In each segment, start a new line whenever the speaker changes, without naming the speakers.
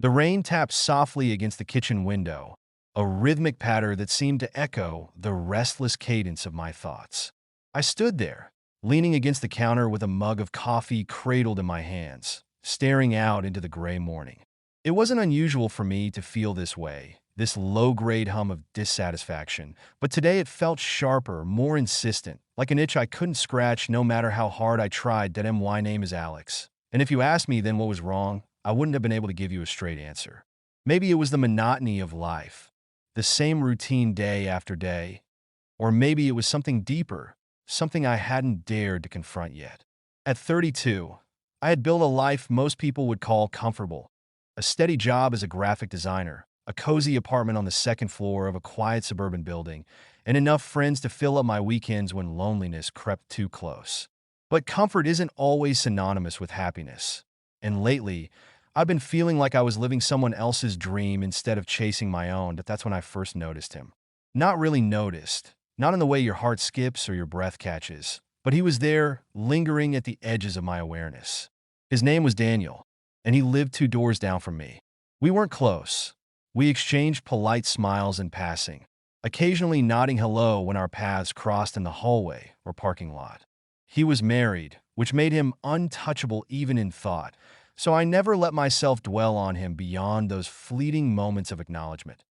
The rain tapped softly against the kitchen window, a rhythmic patter that seemed to echo the restless cadence of my thoughts. I stood there, leaning against the counter with a mug of coffee cradled in my hands, staring out into the gray morning. It wasn't unusual for me to feel this way, this low-grade hum of dissatisfaction, but today it felt sharper, more insistent, like an itch I couldn't scratch no matter how hard I tried. That my name is Alex. And if you asked me then what was wrong, I wouldn't have been able to give you a straight answer. Maybe it was the monotony of life, the same routine day after day, or maybe it was something deeper, something I hadn't dared to confront yet. At 32, I had built a life most people would call comfortable, a steady job as a graphic designer, a cozy apartment on the second floor of a quiet suburban building, and enough friends to fill up my weekends when loneliness crept too close. But comfort isn't always synonymous with happiness. And lately, I've been feeling like I was living someone else's dream instead of chasing my own. That's when I first noticed him. Not really noticed, not in the way your heart skips or your breath catches, but he was there, lingering at the edges of my awareness. His name was Daniel, and he lived 2 doors down from me. We weren't close. We exchanged polite smiles in passing, occasionally nodding hello when our paths crossed in the hallway or parking lot. He was married, which made him untouchable even in thought, so I never let myself dwell on him beyond those fleeting moments of acknowledgement.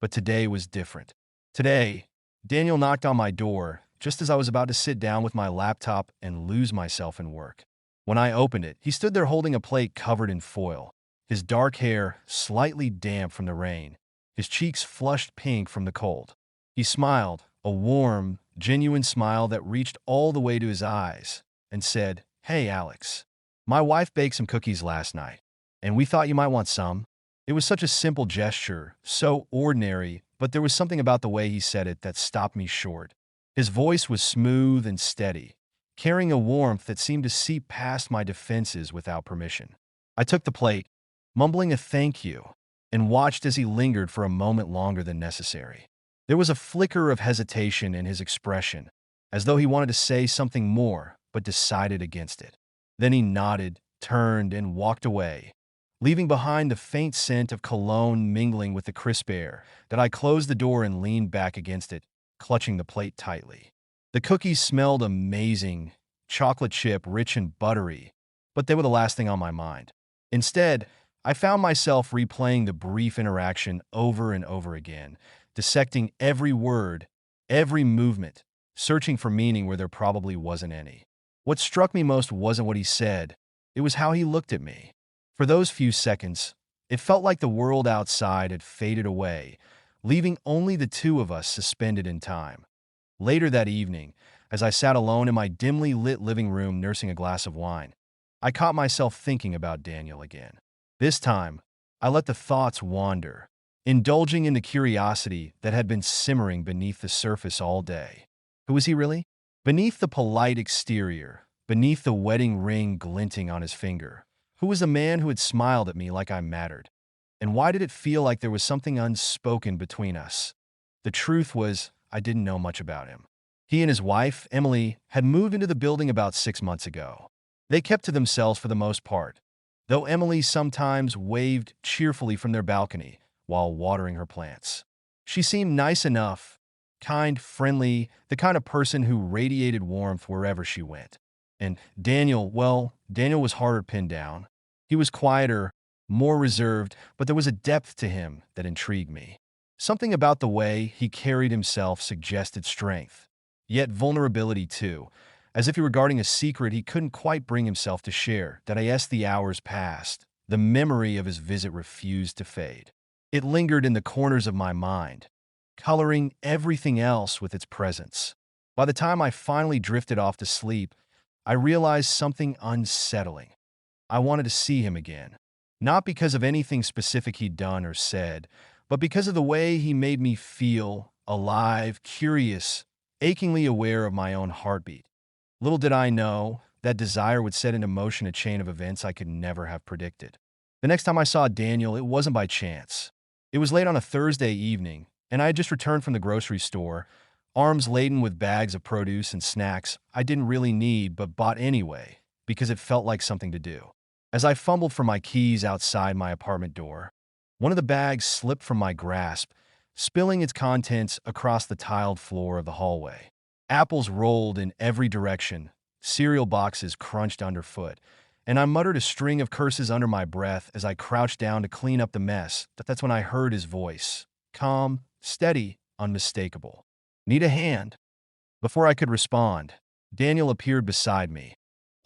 But today was different. Today, Daniel knocked on my door just as I was about to sit down with my laptop and lose myself in work. When I opened it, he stood there holding a plate covered in foil, his dark hair slightly damp from the rain, his cheeks flushed pink from the cold. He smiled, a warm, genuine smile that reached all the way to his eyes, and said, "Hey, Alex. My wife baked some cookies last night, and we thought you might want some." It was such a simple gesture, so ordinary, but there was something about the way he said it that stopped me short. His voice was smooth and steady, carrying a warmth that seemed to seep past my defenses without permission. I took the plate, mumbling a thank you, and watched as he lingered for a moment longer than necessary. There was a flicker of hesitation in his expression, as though he wanted to say something more, but decided against it. Then he nodded, turned, and walked away, leaving behind the faint scent of cologne mingling with the crisp air. That I closed the door and leaned back against it, clutching the plate tightly. The cookies smelled amazing, chocolate chip, rich and buttery, but they were the last thing on my mind. Instead, I found myself replaying the brief interaction over and over again, dissecting every word, every movement, searching for meaning where there probably wasn't any. What struck me most wasn't what he said, it was how he looked at me. For those few seconds, it felt like the world outside had faded away, leaving only the two of us suspended in time. Later that evening, as I sat alone in my dimly lit living room nursing a glass of wine, I caught myself thinking about Daniel again. This time, I let the thoughts wander, indulging in the curiosity that had been simmering beneath the surface all day. Who was he really? Beneath the polite exterior, beneath the wedding ring glinting on his finger, who was the man who had smiled at me like I mattered? And why did it feel like there was something unspoken between us? The truth was, I didn't know much about him. He and his wife, Emily, had moved into the building about 6 months ago. They kept to themselves for the most part, though Emily sometimes waved cheerfully from their balcony while watering her plants. She seemed nice enough, kind, friendly, the kind of person who radiated warmth wherever she went. And Daniel, well, Daniel was harder pinned down. He was quieter, more reserved, but there was a depth to him that intrigued me. Something about the way he carried himself suggested strength, yet vulnerability too, as if he were guarding a secret he couldn't quite bring himself to share. That as the hours passed, the memory of his visit refused to fade. It lingered in the corners of my mind, coloring everything else with its presence. By the time I finally drifted off to sleep, I realized something unsettling. I wanted to see him again, not because of anything specific he'd done or said, but because of the way he made me feel, alive, curious, achingly aware of my own heartbeat. Little did I know, that desire would set into motion a chain of events I could never have predicted. The next time I saw Daniel, it wasn't by chance. It was late on a Thursday evening, and I had just returned from the grocery store, arms laden with bags of produce and snacks I didn't really need but bought anyway, because it felt like something to do. As I fumbled for my keys outside my apartment door, One of the bags slipped from my grasp, spilling its contents across the tiled floor of the hallway. Apples rolled in every direction, cereal boxes crunched underfoot, and I muttered a string of curses under my breath as I crouched down to clean up the mess. That's when I heard his voice. Calm, steady, unmistakable. "Need a hand?" Before I could respond, Daniel appeared beside me,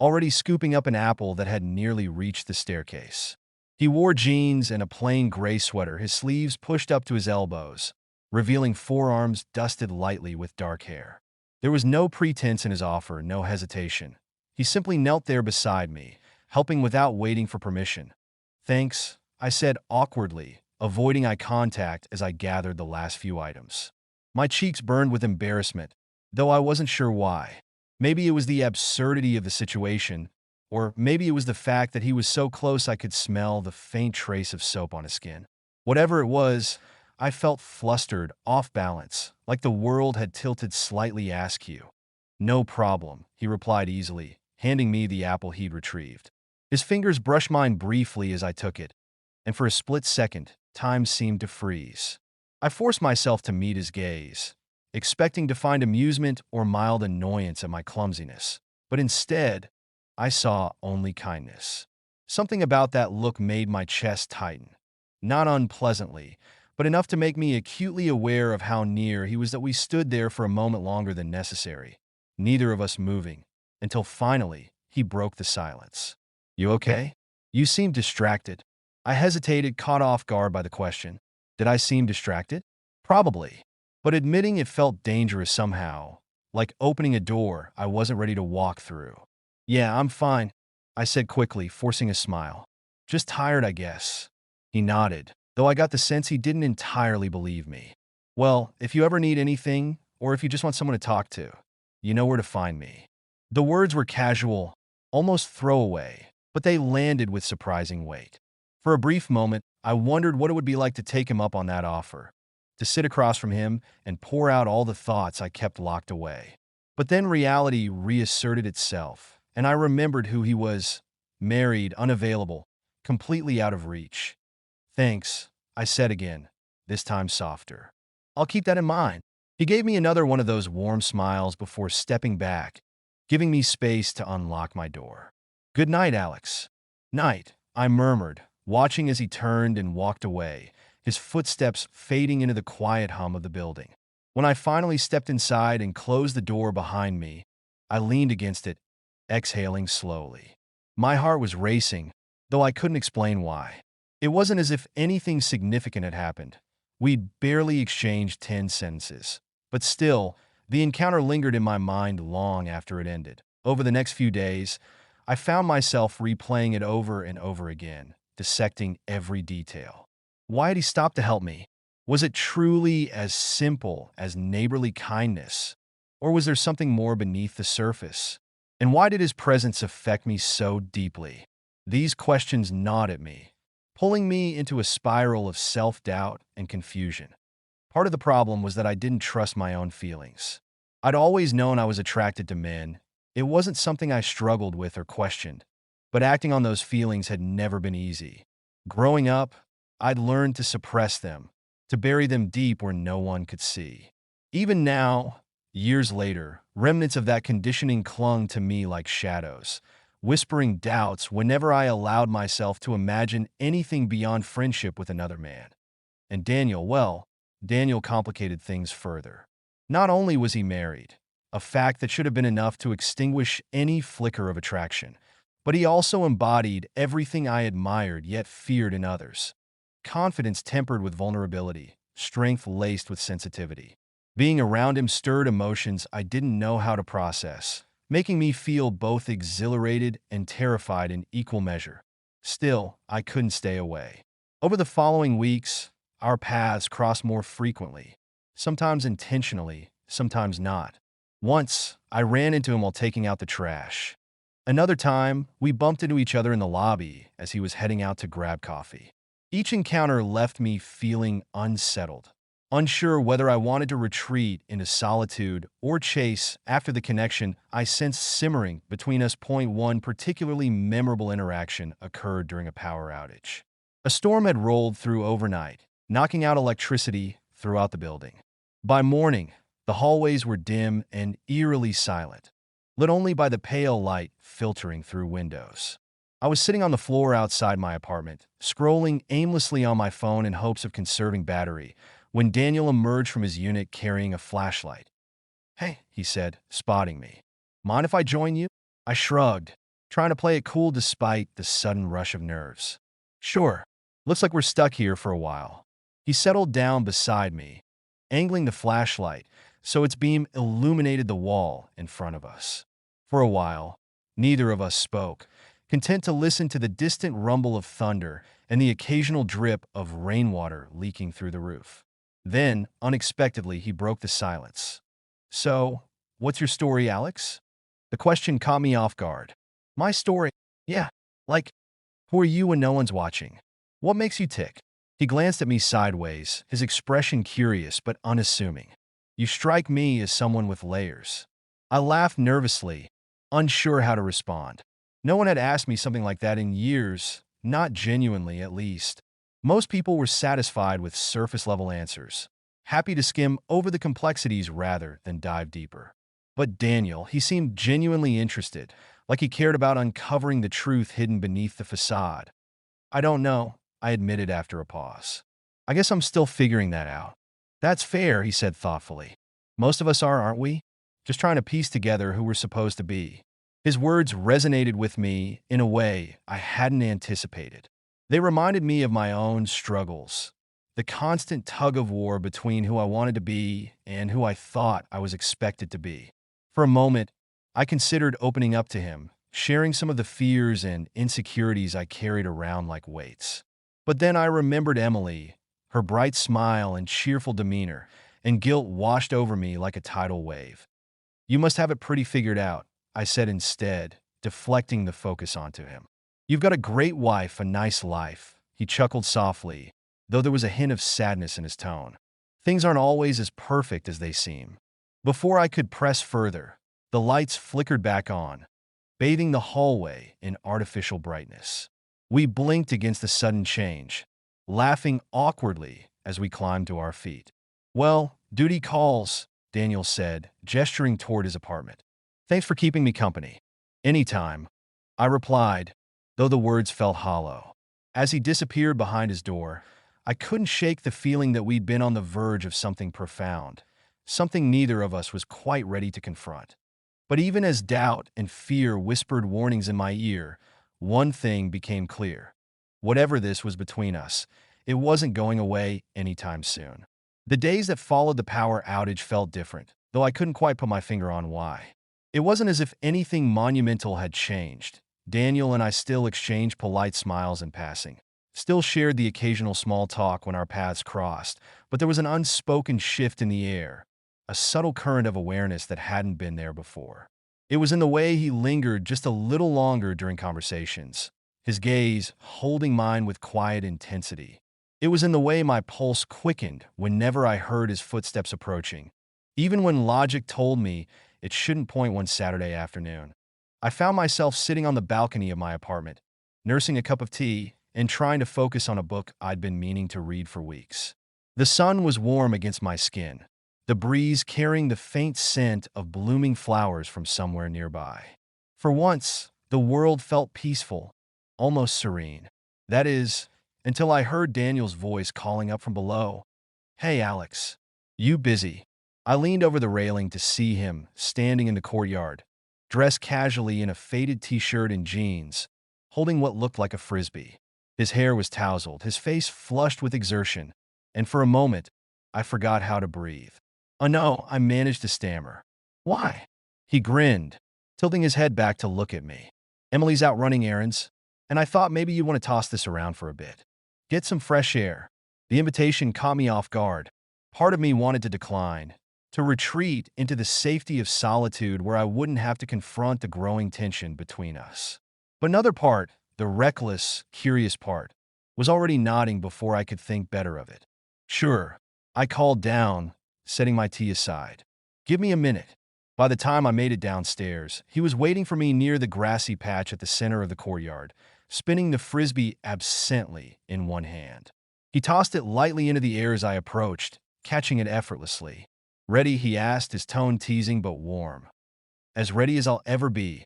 already scooping up an apple that had nearly reached the staircase. He wore jeans and a plain gray sweater, his sleeves pushed up to his elbows, revealing forearms dusted lightly with dark hair. There was no pretense in his offer, no hesitation. He simply knelt there beside me, helping without waiting for permission. "Thanks," I said awkwardly, avoiding eye contact as I gathered the last few items. My cheeks burned with embarrassment, though I wasn't sure why. Maybe it was the absurdity of the situation, or maybe it was the fact that he was so close I could smell the faint trace of soap on his skin. Whatever it was, I felt flustered, off balance, like the world had tilted slightly askew. "No problem," he replied easily, handing me the apple he'd retrieved. His fingers brushed mine briefly as I took it, and for a split second, time seemed to freeze. I forced myself to meet his gaze, expecting to find amusement or mild annoyance at my clumsiness. But instead, I saw only kindness. Something about that look made my chest tighten. Not unpleasantly, but enough to make me acutely aware of how near he was that we stood there for a moment longer than necessary, neither of us moving, until finally he broke the silence. "You okay? You seem distracted." I hesitated, caught off guard by the question. Did I seem distracted? Probably. But admitting it felt dangerous somehow, like opening a door I wasn't ready to walk through. "Yeah, I'm fine," I said quickly, forcing a smile. "Just tired, I guess." He nodded, though I got the sense he didn't entirely believe me. "Well, if you ever need anything, or if you just want someone to talk to, you know where to find me." The words were casual, almost throwaway, but they landed with surprising weight. For a brief moment, I wondered what it would be like to take him up on that offer, to sit across from him and pour out all the thoughts I kept locked away. But then reality reasserted itself, and I remembered who he was: married, unavailable, completely out of reach. "Thanks," I said again, this time softer. "I'll keep that in mind." He gave me another one of those warm smiles before stepping back, giving me space to unlock my door. "Good night, Alex." "Night," I murmured, watching as he turned and walked away, his footsteps fading into the quiet hum of the building. When I finally stepped inside and closed the door behind me, I leaned against it, exhaling slowly. My heart was racing, though I couldn't explain why. It wasn't as if anything significant had happened. We'd barely exchanged 10 sentences. But still, the encounter lingered in my mind long after it ended. Over the next few days, I found myself replaying it over and over again, dissecting every detail. Why had he stopped to help me? Was it truly as simple as neighborly kindness? Or was there something more beneath the surface? And why did his presence affect me so deeply? These questions gnawed at me, pulling me into a spiral of self-doubt and confusion. Part of the problem was that I didn't trust my own feelings. I'd always known I was attracted to men. It wasn't something I struggled with or questioned, but acting on those feelings had never been easy. Growing up, I'd learned to suppress them, to bury them deep where no one could see. Even now, years later, remnants of that conditioning clung to me like shadows, whispering doubts whenever I allowed myself to imagine anything beyond friendship with another man. And Daniel complicated things further. Not only was he married, a fact that should have been enough to extinguish any flicker of attraction, but he also embodied everything I admired yet feared in others. Confidence tempered with vulnerability, strength laced with sensitivity. Being around him stirred emotions I didn't know how to process, making me feel both exhilarated and terrified in equal measure. Still, I couldn't stay away. Over the following weeks, our paths crossed more frequently, sometimes intentionally, sometimes not. Once, I ran into him while taking out the trash. Another time, we bumped into each other in the lobby as he was heading out to grab coffee. Each encounter left me feeling unsettled, unsure whether I wanted to retreat into solitude or chase after the connection I sensed simmering between us. One particularly memorable interaction occurred during a power outage. A storm had rolled through overnight, knocking out electricity throughout the building. By morning, the hallways were dim and eerily silent, lit only by the pale light filtering through windows. I was sitting on the floor outside my apartment, scrolling aimlessly on my phone in hopes of conserving battery, when Daniel emerged from his unit carrying a flashlight. "Hey," he said, spotting me. "Mind if I join you?" I shrugged, trying to play it cool despite the sudden rush of nerves. "Sure. Looks like we're stuck here for a while." He settled down beside me, angling the flashlight so its beam illuminated the wall in front of us. For a while, neither of us spoke, content to listen to the distant rumble of thunder and the occasional drip of rainwater leaking through the roof. Then, unexpectedly, he broke the silence. "So, what's your story, Alex?" The question caught me off guard. "My story? Yeah, like, who are you when no one's watching? What makes you tick?" He glanced at me sideways, his expression curious but unassuming. "You strike me as someone with layers." I laughed nervously, unsure how to respond. No one had asked me something like that in years, not genuinely at least. Most people were satisfied with surface-level answers, happy to skim over the complexities rather than dive deeper. But Daniel, he seemed genuinely interested, like he cared about uncovering the truth hidden beneath the facade. "I don't know," I admitted after a pause. "I guess I'm still figuring that out." "That's fair," he said thoughtfully. "Most of us are, aren't we? Just trying to piece together who we're supposed to be." His words resonated with me in a way I hadn't anticipated. They reminded me of my own struggles, the constant tug-of-war between who I wanted to be and who I thought I was expected to be. For a moment, I considered opening up to him, sharing some of the fears and insecurities I carried around like weights. But then I remembered Emily, her bright smile and cheerful demeanor, and guilt washed over me like a tidal wave. "You must have it pretty figured out," I said instead, deflecting the focus onto him. "You've got a great wife, a nice life." He chuckled softly, though there was a hint of sadness in his tone. "Things aren't always as perfect as they seem." Before I could press further, the lights flickered back on, bathing the hallway in artificial brightness. We blinked against the sudden change, laughing awkwardly as we climbed to our feet. "Well, duty calls," Daniel said, gesturing toward his apartment. "Thanks for keeping me company." "Anytime," I replied, though the words felt hollow. As he disappeared behind his door, I couldn't shake the feeling that we'd been on the verge of something profound, something neither of us was quite ready to confront. But even as doubt and fear whispered warnings in my ear, one thing became clear. Whatever this was between us, it wasn't going away anytime soon. The days that followed the power outage felt different, though I couldn't quite put my finger on why. It wasn't as if anything monumental had changed. Daniel and I still exchanged polite smiles in passing, still shared the occasional small talk when our paths crossed, but there was an unspoken shift in the air, a subtle current of awareness that hadn't been there before. It was in the way he lingered just a little longer during conversations, his gaze holding mine with quiet intensity. It was in the way my pulse quickened whenever I heard his footsteps approaching, even when logic told me it shouldn't point one Saturday afternoon. I found myself sitting on the balcony of my apartment, nursing a cup of tea and trying to focus on a book I'd been meaning to read for weeks. The sun was warm against my skin, the breeze carrying the faint scent of blooming flowers from somewhere nearby. For once, the world felt peaceful, almost serene. That is, until I heard Daniel's voice calling up from below. "Hey, Alex. You busy?" I leaned over the railing to see him standing in the courtyard, dressed casually in a faded t-shirt and jeans, holding what looked like a frisbee. His hair was tousled, his face flushed with exertion, and for a moment, I forgot how to breathe. "Oh no," I managed to stammer. "Why?" He grinned, tilting his head back to look at me. "Emily's out running errands, and I thought maybe you'd want to toss this around for a bit. Get some fresh air." The invitation caught me off guard. Part of me wanted to decline, to retreat into the safety of solitude where I wouldn't have to confront the growing tension between us. But another part, the reckless, curious part, was already nodding before I could think better of it. "Sure," I called down, setting my tea aside. "Give me a minute." By the time I made it downstairs, he was waiting for me near the grassy patch at the center of the courtyard, spinning the frisbee absently in one hand. He tossed it lightly into the air as I approached, catching it effortlessly. "Ready?" he asked, his tone teasing but warm. "As ready as I'll ever be,"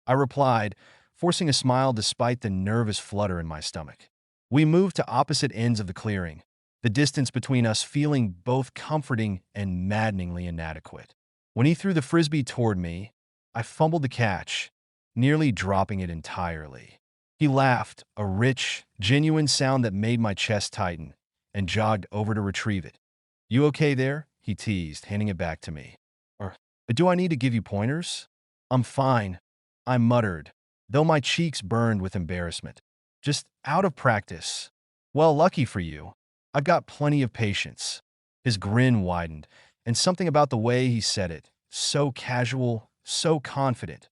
I replied, forcing a smile despite the nervous flutter in my stomach. We moved to opposite ends of the clearing, the distance between us feeling both comforting and maddeningly inadequate. When he threw the frisbee toward me, I fumbled the catch, nearly dropping it entirely. He laughed, a rich, genuine sound that made my chest tighten, and jogged over to retrieve it. "You okay there?" he teased, handing it back to me. "Or do I need to give you pointers?" "I'm fine," I muttered, though my cheeks burned with embarrassment. "Just out of practice." "Well, lucky for you. I've got plenty of patience." His grin widened, and something about the way he said it, so casual, so confident,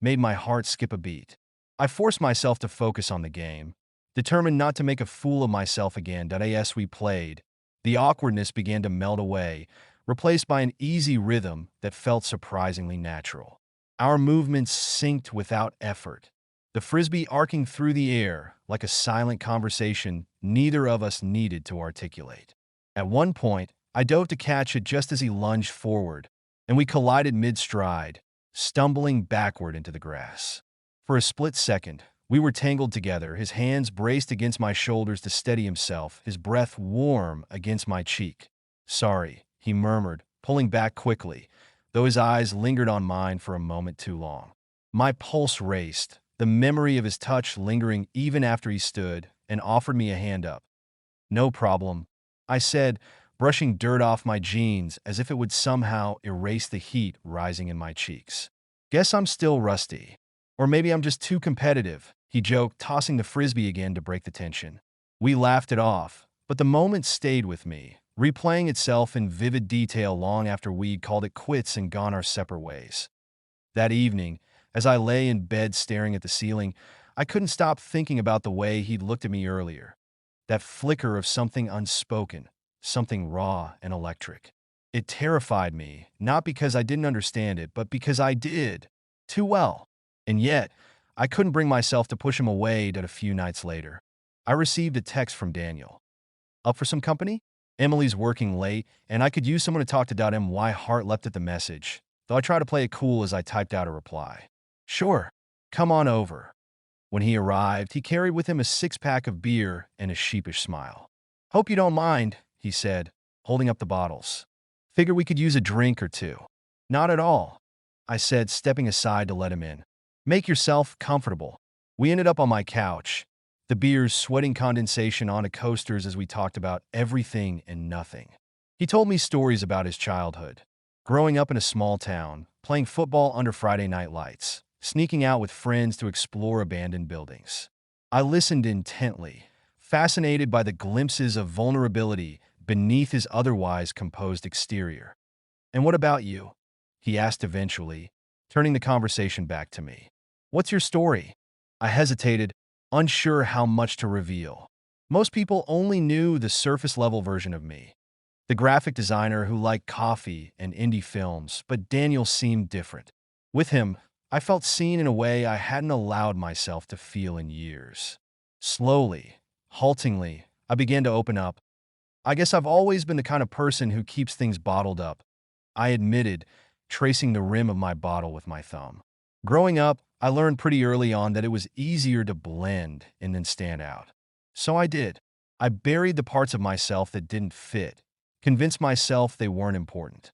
made my heart skip a beat. I forced myself to focus on the game, determined not to make a fool of myself again. As we played, the awkwardness began to melt away, replaced by an easy rhythm that felt surprisingly natural. Our movements synced without effort, the frisbee arcing through the air like a silent conversation neither of us needed to articulate. At one point, I dove to catch it just as he lunged forward, and we collided mid-stride, stumbling backward into the grass. For a split second, we were tangled together, his hands braced against my shoulders to steady himself, his breath warm against my cheek. "Sorry," he murmured, pulling back quickly, though his eyes lingered on mine for a moment too long. My pulse raced, the memory of his touch lingering even after he stood and offered me a hand up. "No problem," I said, brushing dirt off my jeans as if it would somehow erase the heat rising in my cheeks. "Guess I'm still rusty. Or maybe I'm just too competitive," he joked, tossing the frisbee again to break the tension. We laughed it off, but the moment stayed with me, replaying itself in vivid detail long after we'd called it quits and gone our separate ways. That evening, as I lay in bed staring at the ceiling, I couldn't stop thinking about the way he'd looked at me earlier. That flicker of something unspoken, something raw and electric. It terrified me, not because I didn't understand it, but because I did. Too well. And yet, I couldn't bring myself to push him away. A few nights later, I received a text from Daniel. "Up for some company? Emily's working late, and I could use someone to talk to." My heart leapt at the message, though I tried to play it cool as I typed out a reply. "Sure, come on over." When he arrived, he carried with him a six-pack of beer and a sheepish smile. "Hope you don't mind," he said, holding up the bottles. "Figure we could use a drink or two." "Not at all," I said, stepping aside to let him in. "Make yourself comfortable." We ended up on my couch, the beers sweating condensation onto coasters as we talked about everything and nothing. He told me stories about his childhood, growing up in a small town, playing football under Friday night lights, sneaking out with friends to explore abandoned buildings. I listened intently, fascinated by the glimpses of vulnerability beneath his otherwise composed exterior. "And what about you?" he asked eventually, turning the conversation back to me. "What's your story?" I hesitated, unsure how much to reveal. Most people only knew the surface-level version of me, the graphic designer who liked coffee and indie films, but Daniel seemed different. With him, I felt seen in a way I hadn't allowed myself to feel in years. Slowly, haltingly, I began to open up. "I guess I've always been the kind of person who keeps things bottled up," I admitted, tracing the rim of my bottle with my thumb. Growing up, I learned pretty early on that it was easier to blend and then stand out. So I did. I buried the parts of myself that didn't fit, convinced myself they weren't important.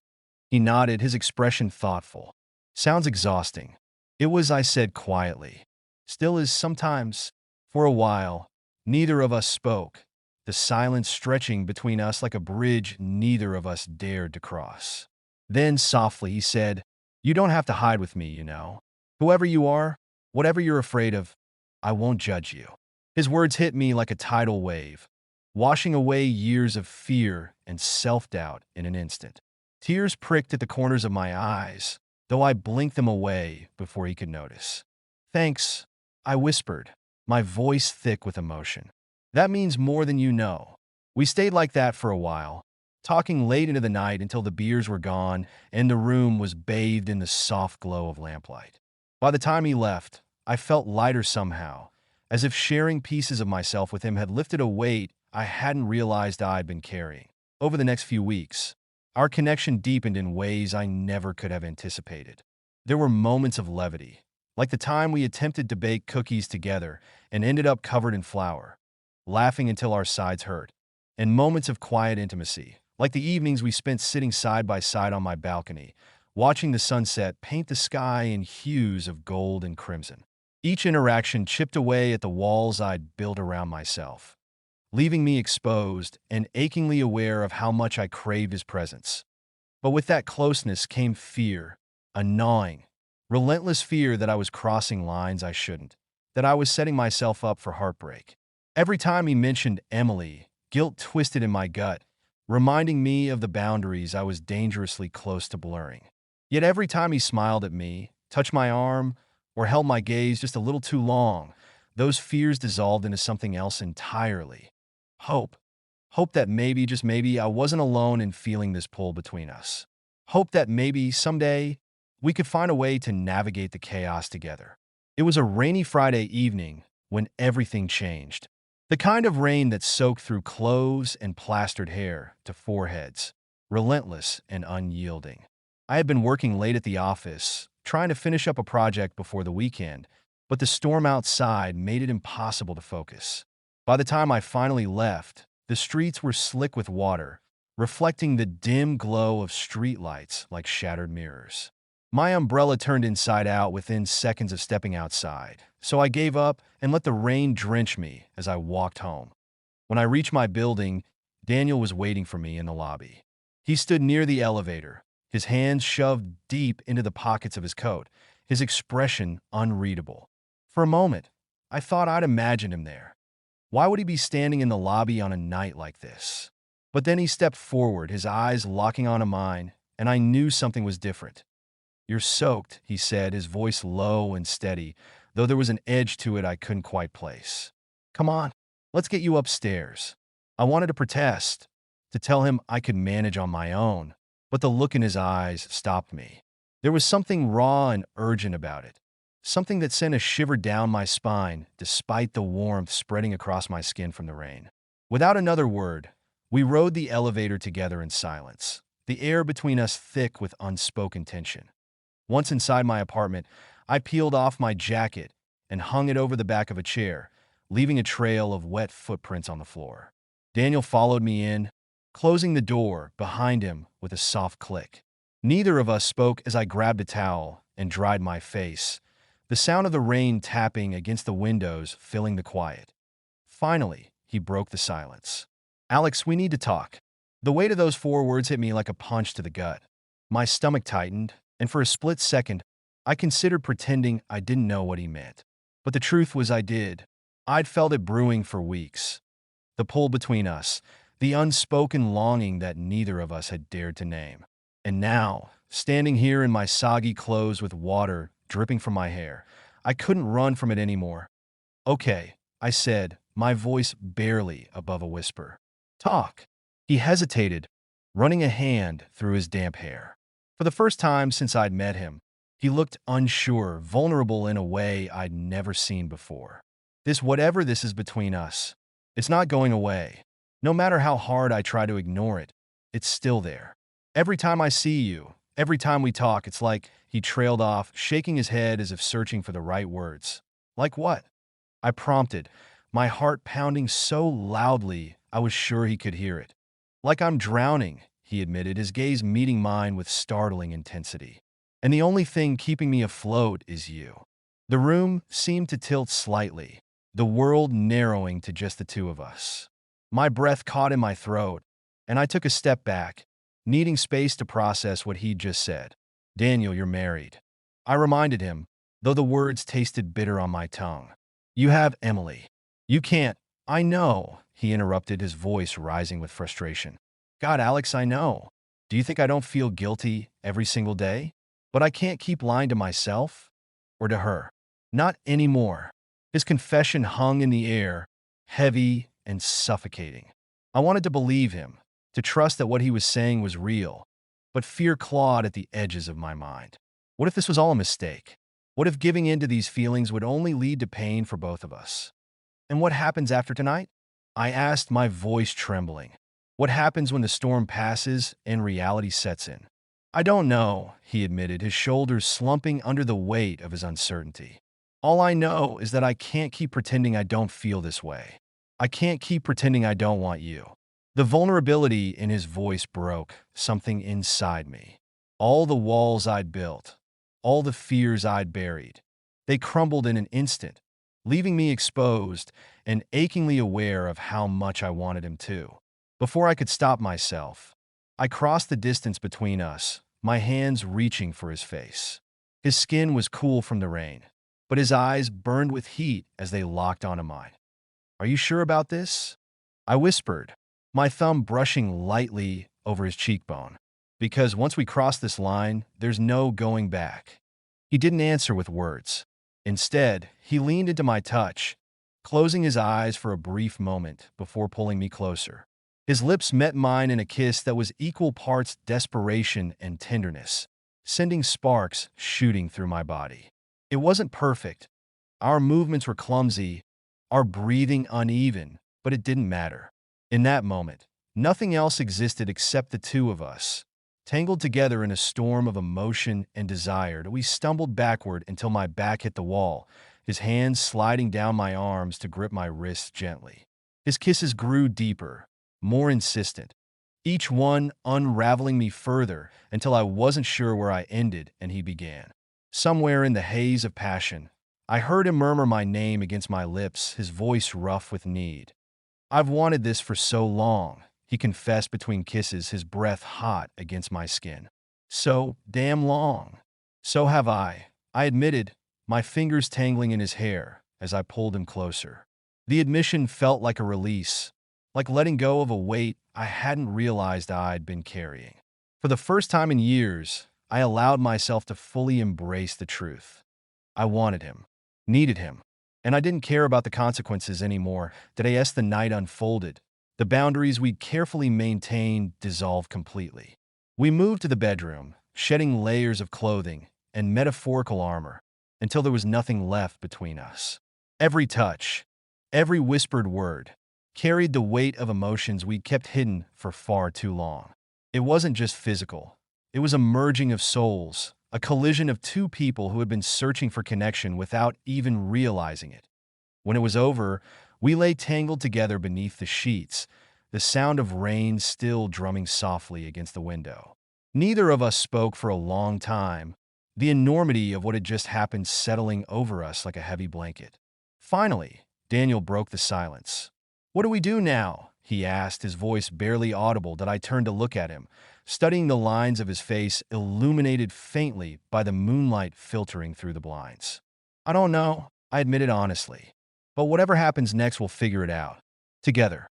He nodded, his expression thoughtful. "Sounds exhausting." "It was," I said quietly. "Still is sometimes." For a while, neither of us spoke, the silence stretching between us like a bridge neither of us dared to cross. Then, softly, he said, "You don't have to hide with me, you know. Whoever you are, whatever you're afraid of, I won't judge you." His words hit me like a tidal wave, washing away years of fear and self-doubt in an instant. Tears pricked at the corners of my eyes, though I blinked them away before he could notice. "Thanks," I whispered, my voice thick with emotion. "That means more than you know." We stayed like that for a while, talking late into the night until the beers were gone and the room was bathed in the soft glow of lamplight. By the time he left, I felt lighter somehow, as if sharing pieces of myself with him had lifted a weight I hadn't realized I'd been carrying. Over the next few weeks, our connection deepened in ways I never could have anticipated. There were moments of levity, like the time we attempted to bake cookies together and ended up covered in flour, laughing until our sides hurt, and moments of quiet intimacy, like the evenings we spent sitting side by side on my balcony, watching the sunset paint the sky in hues of gold and crimson. Each interaction chipped away at the walls I'd built around myself, leaving me exposed and achingly aware of how much I craved his presence. But with that closeness came fear, a gnawing, relentless fear that I was crossing lines I shouldn't, that I was setting myself up for heartbreak. Every time he mentioned Emily, guilt twisted in my gut, reminding me of the boundaries I was dangerously close to blurring. Yet every time he smiled at me, touched my arm, or held my gaze just a little too long, those fears dissolved into something else entirely. Hope. Hope that maybe, just maybe, I wasn't alone in feeling this pull between us. Hope that maybe, someday, we could find a way to navigate the chaos together. It was a rainy Friday evening when everything changed. The kind of rain that soaked through clothes and plastered hair to foreheads, relentless and unyielding. I had been working late at the office, trying to finish up a project before the weekend, but the storm outside made it impossible to focus. By the time I finally left, the streets were slick with water, reflecting the dim glow of streetlights like shattered mirrors. My umbrella turned inside out within seconds of stepping outside, so I gave up and let the rain drench me as I walked home. When I reached my building, Daniel was waiting for me in the lobby. He stood near the elevator, his hands shoved deep into the pockets of his coat, his expression unreadable. For a moment, I thought I'd imagined him there. Why would he be standing in the lobby on a night like this? But then he stepped forward, his eyes locking onto mine, and I knew something was different. "You're soaked," he said, his voice low and steady, though there was an edge to it I couldn't quite place. "Come on, let's get you upstairs." I wanted to protest, to tell him I could manage on my own, but the look in his eyes stopped me. There was something raw and urgent about it, something that sent a shiver down my spine despite the warmth spreading across my skin from the rain. Without another word, we rode the elevator together in silence, the air between us thick with unspoken tension. Once inside my apartment, I peeled off my jacket and hung it over the back of a chair, leaving a trail of wet footprints on the floor. Daniel followed me in, closing the door behind him with a soft click. Neither of us spoke as I grabbed a towel and dried my face, the sound of the rain tapping against the windows filling the quiet. Finally, he broke the silence. "Alex, we need to talk." The weight of those 4 words hit me like a punch to the gut. My stomach tightened, and for a split second, I considered pretending I didn't know what he meant. But the truth was I did. I'd felt it brewing for weeks. The pull between us, the unspoken longing that neither of us had dared to name. And now, standing here in my soggy clothes with water dripping from my hair, I couldn't run from it anymore. "Okay," I said, my voice barely above a whisper. "Talk." He hesitated, running a hand through his damp hair. For the first time since I'd met him, he looked unsure, vulnerable in a way I'd never seen before. Whatever this is between us, it's not going away. No matter how hard I try to ignore it, it's still there. Every time I see you, every time we talk, it's like he trailed off, shaking his head as if searching for the right words. "Like what?" I prompted, my heart pounding so loudly I was sure he could hear it. "Like I'm drowning," he admitted, his gaze meeting mine with startling intensity. "And the only thing keeping me afloat is you." The room seemed to tilt slightly, the world narrowing to just the two of us. My breath caught in my throat, and I took a step back, needing space to process what he'd just said. "Daniel, you're married." I reminded him, though the words tasted bitter on my tongue. "You have Emily. You can't—" "I know," he interrupted, his voice rising with frustration. "God, Alex, I know. Do you think I don't feel guilty every single day? But I can't keep lying to myself or to her. Not anymore." His confession hung in the air, heavy and suffocating. I wanted to believe him, to trust that what he was saying was real, but fear clawed at the edges of my mind. What if this was all a mistake? What if giving in to these feelings would only lead to pain for both of us? And what happens after tonight? I asked, my voice trembling. What happens when the storm passes and reality sets in? I don't know, he admitted, his shoulders slumping under the weight of his uncertainty. All I know is that I can't keep pretending I don't feel this way. I can't keep pretending I don't want you. The vulnerability in his voice broke something inside me. All the walls I'd built, all the fears I'd buried, they crumbled in an instant, leaving me exposed and achingly aware of how much I wanted him to. Before I could stop myself, I crossed the distance between us, my hands reaching for his face. His skin was cool from the rain, but his eyes burned with heat as they locked onto mine. Are you sure about this? I whispered, my thumb brushing lightly over his cheekbone. Because once we cross this line, there's no going back. He didn't answer with words. Instead, he leaned into my touch, closing his eyes for a brief moment before pulling me closer. His lips met mine in a kiss that was equal parts desperation and tenderness, sending sparks shooting through my body. It wasn't perfect. Our movements were clumsy, our breathing uneven, but it didn't matter. In that moment, nothing else existed except the two of us. Tangled together in a storm of emotion and desire, we stumbled backward until my back hit the wall, his hands sliding down my arms to grip my wrists gently. His kisses grew deeper, more insistent, each one unraveling me further until I wasn't sure where I ended and he began. Somewhere in the haze of passion, I heard him murmur my name against my lips, his voice rough with need. I've wanted this for so long, he confessed between kisses, his breath hot against my skin. So damn long. So have I admitted, my fingers tangling in his hair as I pulled him closer. The admission felt like a release, like letting go of a weight I hadn't realized I'd been carrying. For the first time in years, I allowed myself to fully embrace the truth. I wanted him, needed him, and I didn't care about the consequences anymore. Today, as the night unfolded, the boundaries we'd carefully maintained dissolved completely. We moved to the bedroom, shedding layers of clothing and metaphorical armor until there was nothing left between us. Every touch, every whispered word, carried the weight of emotions we'd kept hidden for far too long. It wasn't just physical. It was a merging of souls, a collision of two people who had been searching for connection without even realizing it. When it was over, we lay tangled together beneath the sheets, the sound of rain still drumming softly against the window. Neither of us spoke for a long time, the enormity of what had just happened settling over us like a heavy blanket. Finally, Daniel broke the silence. "What do we do now?" he asked, his voice barely audible that I turned to look at him, studying the lines of his face illuminated faintly by the moonlight filtering through the blinds. "I don't know," I admitted honestly. "But whatever happens next, we'll figure it out. Together."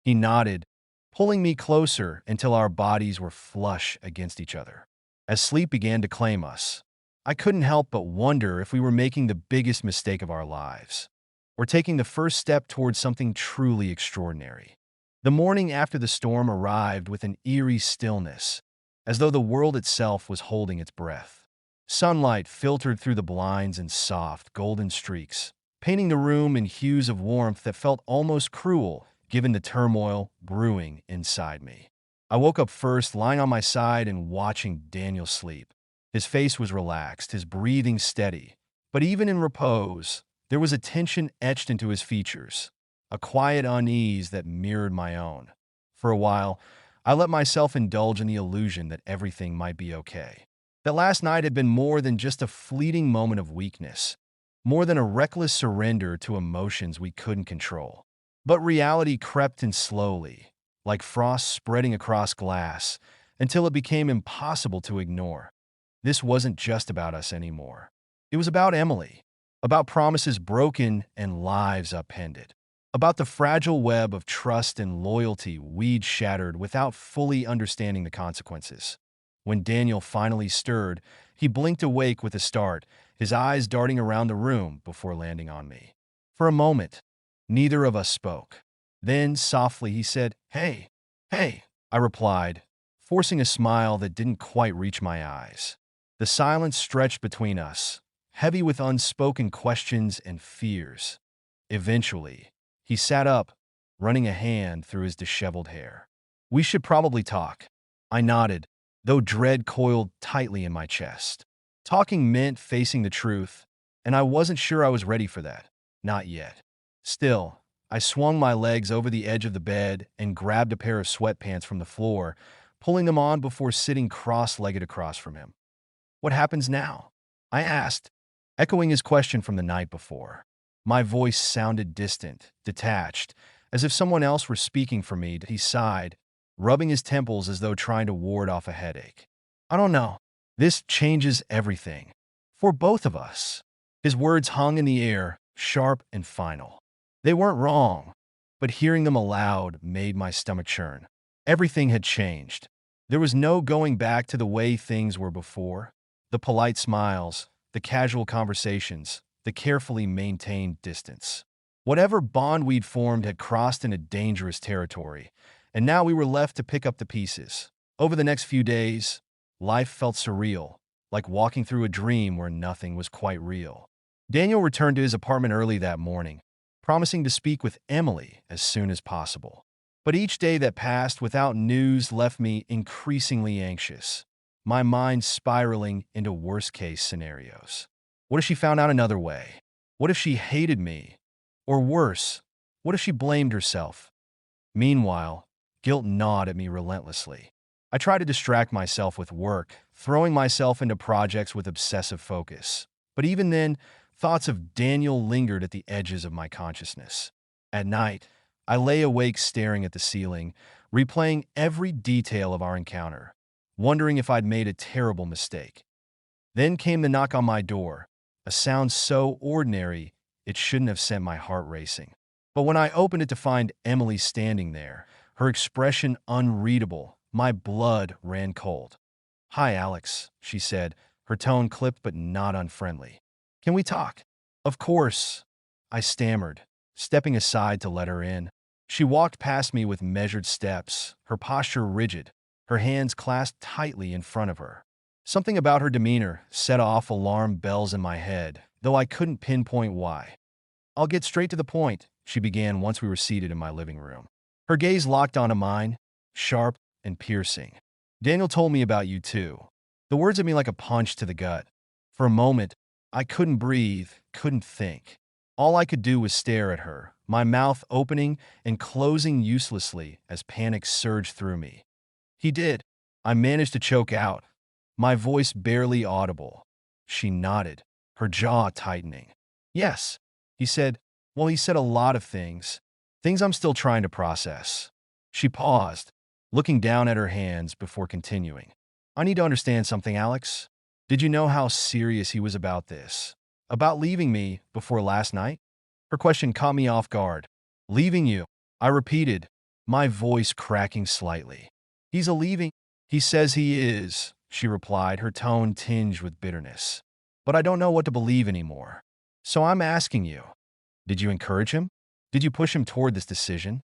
He nodded, pulling me closer until our bodies were flush against each other. As sleep began to claim us, I couldn't help but wonder if we were making the biggest mistake of our lives, or taking the first step towards something truly extraordinary. The morning after the storm arrived with an eerie stillness, as though the world itself was holding its breath. Sunlight filtered through the blinds in soft, golden streaks, painting the room in hues of warmth that felt almost cruel given the turmoil brewing inside me. I woke up first, lying on my side and watching Daniel sleep. His face was relaxed, his breathing steady, but even in repose, there was a tension etched into his features, a quiet unease that mirrored my own. For a while, I let myself indulge in the illusion that everything might be okay. That last night had been more than just a fleeting moment of weakness, more than a reckless surrender to emotions we couldn't control. But reality crept in slowly, like frost spreading across glass, until it became impossible to ignore. This wasn't just about us anymore. It was about Emily, about promises broken and lives upended, about the fragile web of trust and loyalty we'd shattered without fully understanding the consequences. When Daniel finally stirred, he blinked awake with a start, his eyes darting around the room before landing on me. For a moment, neither of us spoke. Then, softly, he said, "Hey, hey, I replied, forcing a smile that didn't quite reach my eyes. The silence stretched between us, heavy with unspoken questions and fears. Eventually, he sat up, running a hand through his disheveled hair. We should probably talk. I nodded, though dread coiled tightly in my chest. Talking meant facing the truth, and I wasn't sure I was ready for that. Not yet. Still, I swung my legs over the edge of the bed and grabbed a pair of sweatpants from the floor, pulling them on before sitting cross-legged across from him. What happens now? I asked, echoing his question from the night before. My voice sounded distant, detached, as if someone else were speaking for me. He sighed, rubbing his temples as though trying to ward off a headache. I don't know. This changes everything. For both of us. His words hung in the air, sharp and final. They weren't wrong, but hearing them aloud made my stomach churn. Everything had changed. There was no going back to the way things were before. The polite smiles, the casual conversations, the carefully maintained distance. Whatever bond we'd formed had crossed into dangerous territory, and now we were left to pick up the pieces. Over the next few days, life felt surreal, like walking through a dream where nothing was quite real. Daniel returned to his apartment early that morning, promising to speak with Emily as soon as possible. But each day that passed without news left me increasingly anxious, my mind spiraling into worst-case scenarios. What if she found out another way? What if she hated me? Or worse, what if she blamed herself? Meanwhile, guilt gnawed at me relentlessly. I tried to distract myself with work, throwing myself into projects with obsessive focus. But even then, thoughts of Daniel lingered at the edges of my consciousness. At night, I lay awake staring at the ceiling, replaying every detail of our encounter, wondering if I'd made a terrible mistake. Then came the knock on my door, a sound so ordinary it shouldn't have sent my heart racing. But when I opened it to find Emily standing there, her expression unreadable, my blood ran cold. "Hi, Alex," she said, her tone clipped but not unfriendly. "Can we talk?" "Of course," I stammered, stepping aside to let her in. She walked past me with measured steps, her posture rigid, her hands clasped tightly in front of her. Something about her demeanor set off alarm bells in my head, though I couldn't pinpoint why. "I'll get straight to the point," she began once we were seated in my living room. Her gaze locked onto mine, sharp and piercing. "Daniel told me about you too." The words hit me like a punch to the gut. For a moment, I couldn't breathe, couldn't think. All I could do was stare at her, my mouth opening and closing uselessly as panic surged through me. "He did." I managed to choke out, my voice barely audible. She nodded, her jaw tightening. "Yes," he said. "Well, he said a lot of things. Things I'm still trying to process." She paused, looking down at her hands before continuing. "I need to understand something, Alex. Did you know how serious he was about this? About leaving me before last night?" Her question caught me off guard. "Leaving you?" I repeated, my voice cracking slightly. "He's a leaving?" "He says he is," she replied, her tone tinged with bitterness. "But I don't know what to believe anymore. So I'm asking you, did you encourage him? Did you push him toward this decision?"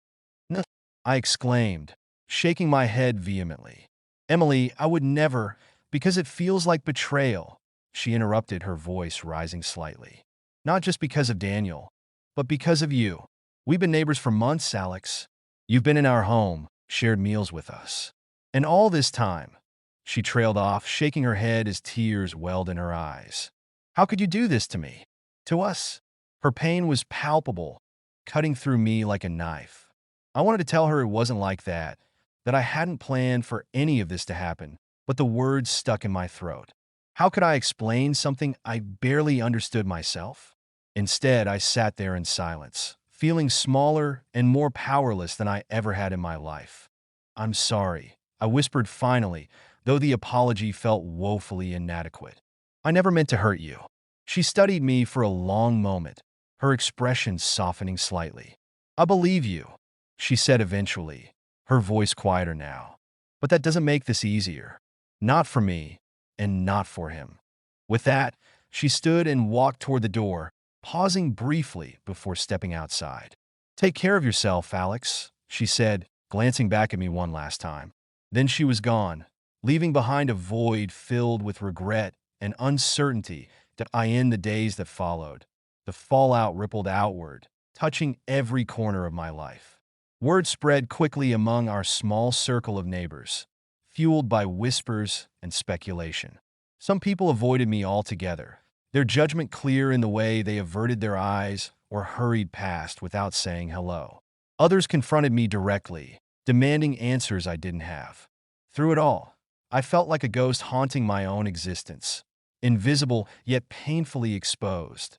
"No," I exclaimed, shaking my head vehemently. "Emily, I would never, because it feels like betrayal," she interrupted, her voice rising slightly. "Not just because of Daniel, but because of you. We've been neighbors for months, Alex. You've been in our home, shared meals with us. And all this time," she trailed off, shaking her head as tears welled in her eyes. "How could you do this to me? To us?" Her pain was palpable, cutting through me like a knife. I wanted to tell her it wasn't like that I hadn't planned for any of this to happen, but the words stuck in my throat. How could I explain something I barely understood myself? Instead, I sat there in silence, feeling smaller and more powerless than I ever had in my life. "I'm sorry," I whispered finally, though the apology felt woefully inadequate. "I never meant to hurt you." She studied me for a long moment, her expression softening slightly. "I believe you," she said eventually, her voice quieter now. "But that doesn't make this easier. Not for me, and not for him." With that, she stood and walked toward the door, pausing briefly before stepping outside. "Take care of yourself, Alex," she said, glancing back at me one last time. Then she was gone, leaving behind a void filled with regret and uncertainty that I in the days that followed. The fallout rippled outward, touching every corner of my life. Word spread quickly among our small circle of neighbors, fueled by whispers and speculation. Some people avoided me altogether, their judgment clear in the way they averted their eyes or hurried past without saying hello. Others confronted me directly, demanding answers I didn't have. Through it all, I felt like a ghost haunting my own existence, invisible yet painfully exposed.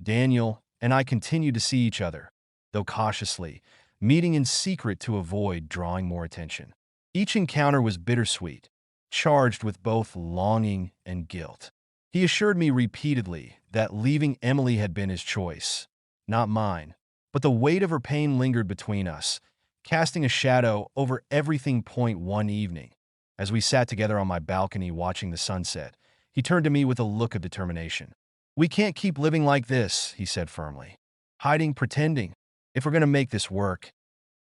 Daniel and I continued to see each other, though cautiously, meeting in secret to avoid drawing more attention. Each encounter was bittersweet, charged with both longing and guilt. He assured me repeatedly that leaving Emily had been his choice, not mine, but the weight of her pain lingered between us, casting a shadow over everything. One evening, as we sat together on my balcony watching the sunset, he turned to me with a look of determination. "We can't keep living like this," he said firmly. "Hiding, pretending. If we're going to make this work,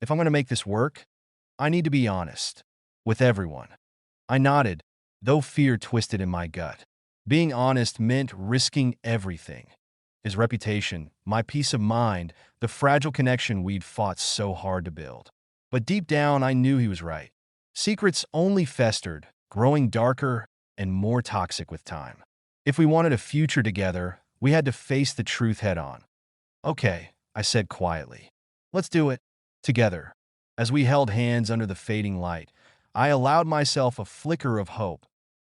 if I'm going to make this work, I need to be honest. With everyone." I nodded, though fear twisted in my gut. Being honest meant risking everything. His reputation, my peace of mind, the fragile connection we'd fought so hard to build. But deep down, I knew he was right. Secrets only festered, growing darker and more toxic with time. If we wanted a future together, we had to face the truth head on. "Okay," I said quietly. "Let's do it. Together." As we held hands under the fading light, I allowed myself a flicker of hope,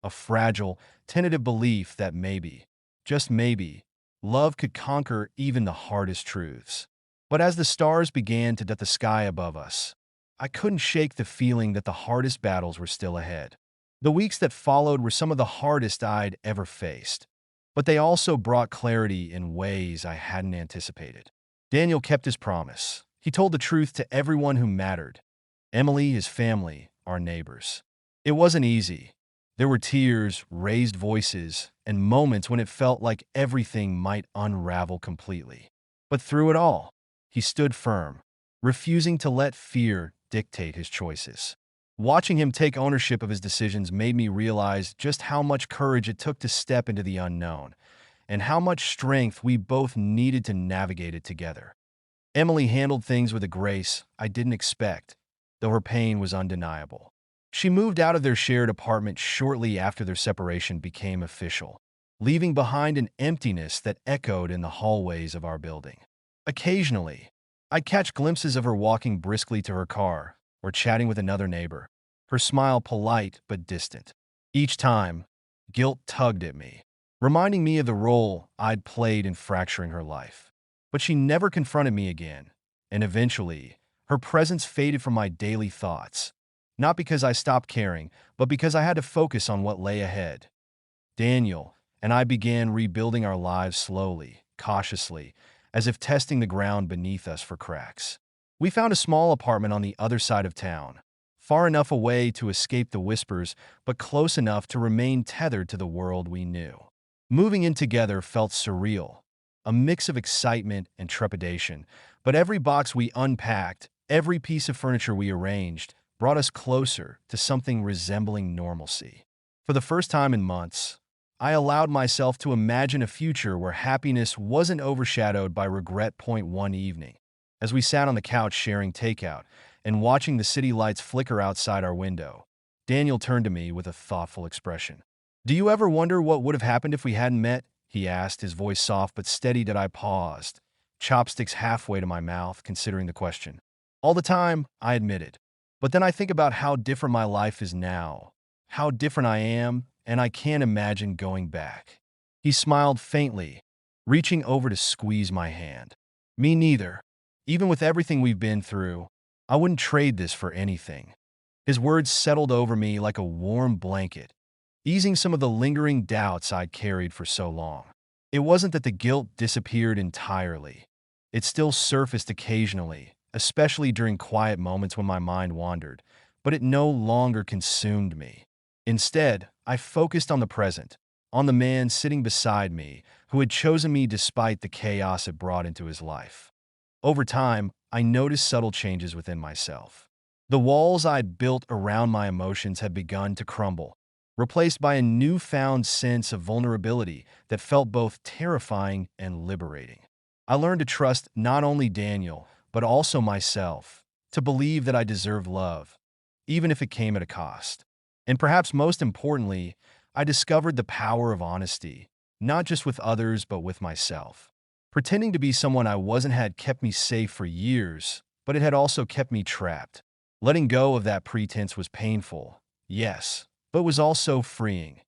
a fragile, tentative belief that maybe, just maybe, love could conquer even the hardest truths. But as the stars began to dot the sky above us, I couldn't shake the feeling that the hardest battles were still ahead. The weeks that followed were some of the hardest I'd ever faced, but they also brought clarity in ways I hadn't anticipated. Daniel kept his promise. He told the truth to everyone who mattered: Emily, his family, our neighbors. It wasn't easy. There were tears, raised voices, and moments when it felt like everything might unravel completely. But through it all, he stood firm, refusing to let fear dictate his choices. Watching him take ownership of his decisions made me realize just how much courage it took to step into the unknown, and how much strength we both needed to navigate it together. Emily handled things with a grace I didn't expect, though her pain was undeniable. She moved out of their shared apartment shortly after their separation became official, leaving behind an emptiness that echoed in the hallways of our building. Occasionally, I'd catch glimpses of her walking briskly to her car or chatting with another neighbor, her smile polite but distant. Each time, guilt tugged at me, reminding me of the role I'd played in fracturing her life. But she never confronted me again, and eventually, her presence faded from my daily thoughts. Not because I stopped caring, but because I had to focus on what lay ahead. Daniel and I began rebuilding our lives slowly, cautiously, as if testing the ground beneath us for cracks. We found a small apartment on the other side of town, far enough away to escape the whispers, but close enough to remain tethered to the world we knew. Moving in together felt surreal, a mix of excitement and trepidation, but every box we unpacked, every piece of furniture we arranged, brought us closer to something resembling normalcy. For the first time in months, I allowed myself to imagine a future where happiness wasn't overshadowed by regret. One evening, as we sat on the couch sharing takeout and watching the city lights flicker outside our window, Daniel turned to me with a thoughtful expression. "Do you ever wonder what would have happened if we hadn't met?" he asked, his voice soft but steady. That I paused, chopsticks halfway to my mouth, considering the question. "All the time," I admitted. "But then I think about how different my life is now, how different I am, and I can't imagine going back." He smiled faintly, reaching over to squeeze my hand. "Me neither. Even with everything we've been through, I wouldn't trade this for anything." His words settled over me like a warm blanket, easing some of the lingering doubts I'd carried for so long. It wasn't that the guilt disappeared entirely. It still surfaced occasionally, especially during quiet moments when my mind wandered, but it no longer consumed me. Instead, I focused on the present, on the man sitting beside me who had chosen me despite the chaos it brought into his life. Over time, I noticed subtle changes within myself. The walls I'd built around my emotions had begun to crumble, replaced by a newfound sense of vulnerability that felt both terrifying and liberating. I learned to trust not only Daniel, but also myself, to believe that I deserved love, even if it came at a cost. And perhaps most importantly, I discovered the power of honesty, not just with others, but with myself. Pretending to be someone I wasn't had kept me safe for years, but it had also kept me trapped. Letting go of that pretense was painful, yes, but was also freeing.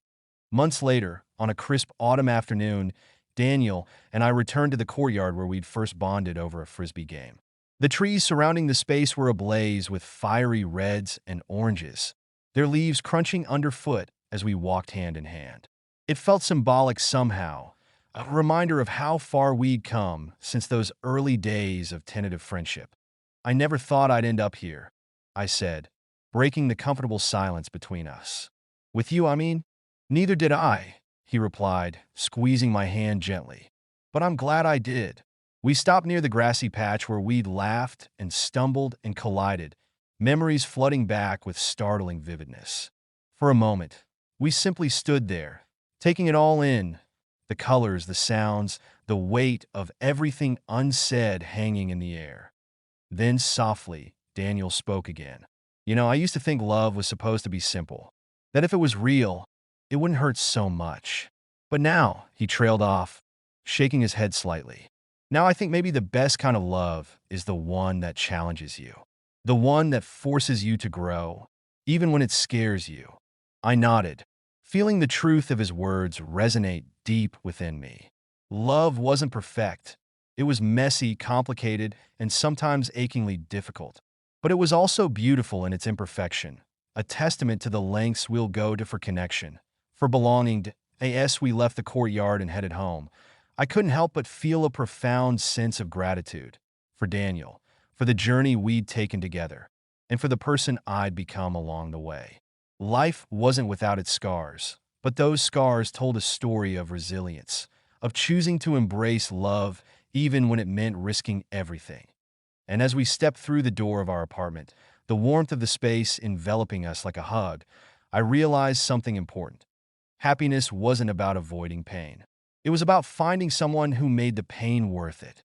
Months later, on a crisp autumn afternoon, Daniel and I returned to the courtyard where we'd first bonded over a frisbee game. The trees surrounding the space were ablaze with fiery reds and oranges, their leaves crunching underfoot as we walked hand in hand. It felt symbolic somehow, a reminder of how far we'd come since those early days of tentative friendship. "I never thought I'd end up here," I said, breaking the comfortable silence between us. "With you, I mean?" "Neither did I," he replied, squeezing my hand gently. "But I'm glad I did." We stopped near the grassy patch where we'd laughed and stumbled and collided, memories flooding back with startling vividness. For a moment, we simply stood there, taking it all in, the colors, the sounds, the weight of everything unsaid hanging in the air. Then softly, Daniel spoke again. I used to think love was supposed to be simple, that if it was real, it wouldn't hurt so much. But now," he trailed off, shaking his head slightly, "now I think maybe the best kind of love is the one that challenges you, the one that forces you to grow, even when it scares you." I nodded, feeling the truth of his words resonate deep within me. Love wasn't perfect. It was messy, complicated, and sometimes achingly difficult. But it was also beautiful in its imperfection, a testament to the lengths we'll go to for connection, for belonging. As we left the courtyard and headed home, I couldn't help but feel a profound sense of gratitude for Daniel, for the journey we'd taken together, and for the person I'd become along the way. Life wasn't without its scars, but those scars told a story of resilience, of choosing to embrace love even when it meant risking everything. And as we stepped through the door of our apartment, the warmth of the space enveloping us like a hug, I realized something important. Happiness wasn't about avoiding pain. It was about finding someone who made the pain worth it.